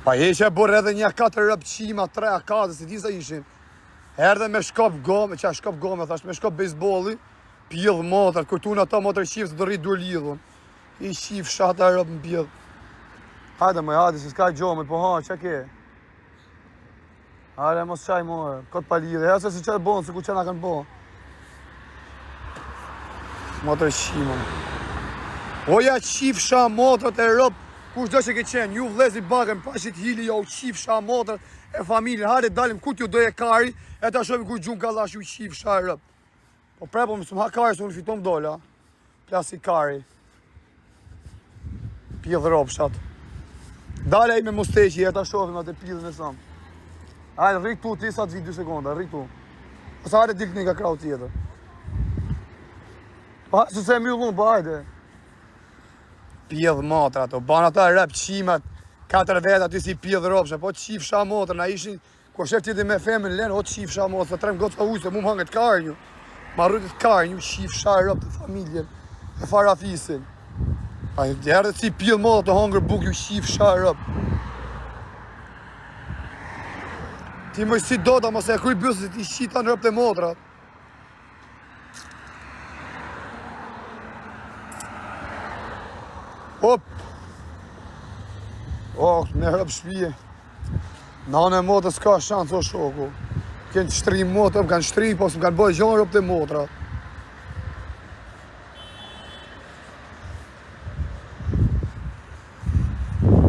Pa heqe bërë edhe një 4 rëp qima, 3 akade, si ti sa ishin. Erdhe me shkop gome, qa shkop gome, thash, me shkop bejsbolli, pjellë motër, kërtun ato motër qifës të rritë dur lidhën. I qifë shata rëp në pjellë. Hajde më, hajde, se s'ka gjome, po ha, qa ke? Hajde, mos qaj more, këtë pa lidhe, hese si qëtë bonë, se ku qëna kanë bo. Motër qima. Oja qifë sha motërët e rëp, kush do që ke qenë, ju vlezi bagën, pashit hili, jo qifë sha motërët e familjen, hajde dalim ku t'ju doje kari, e ta shohim ku gjumë kallash ju qifë sha rëp. Po prepo mësëm ha kari, se unë fitom dola. Plasi kari. Pjellë ropshat. Dale i me musteqi, e ta shohim atë pjellën e samë. Hajde, rrik tu, ti sa të vit 2 sekonda, rrik tu. Ose hajde dilk një ka krau tjetër. Pa, se se mjullun, pa hajde. Pjellë motra ato, banë ata rep qimet, 4 vetë aty si pjellë ropshat, po qif sha motra, na ishin, kur shef tjeti me femën lenë, o qif sha motra, 3 gotë ka ujë, se mu më hanget karë një. Ma rrëtit karë një, qif sha rëp të familjen, e farafisin. A herë si pjellë motra të hangër buk ju qif sha rëp. Ti më si do ta mos e kry bësë, ti shita në rëp të motrat. Hop! Oh, me rëp shpije. Nane motë s'ka shansë o shoku. Kënë shtri motë, më kanë shtri, po s'më kanë bëjë gjonë rëp të motra.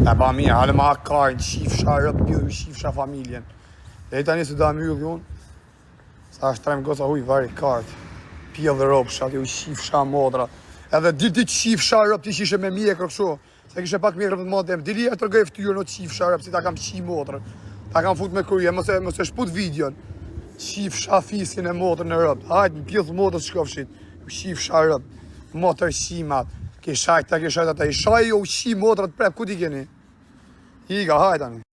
E ba mirë, halë ma karën, qifsha rëp, pjellë, qifsha familjen. E tani se da mjullë unë. Sa është 3 goca huj vari kartë. Pjellë ropshat, ju qifsha motra. Edhe diti qifsha rëp ti qishe me mjekër kështu. Se kishe pak mjekër të motë em. Dili e të rgëj ftyrë në qifsha rëp, si ta kam qi motrë. Ta kam fut me kryje, mëse shput videon. Qifsha fisin e motrë në rëp. Hajtë, në pjellë motrës shkofshit. Qifsha rëp, motrë qimat. Ke shajt ata i shaj jo qi motrët prep, ku ti keni? Higa, hajtani.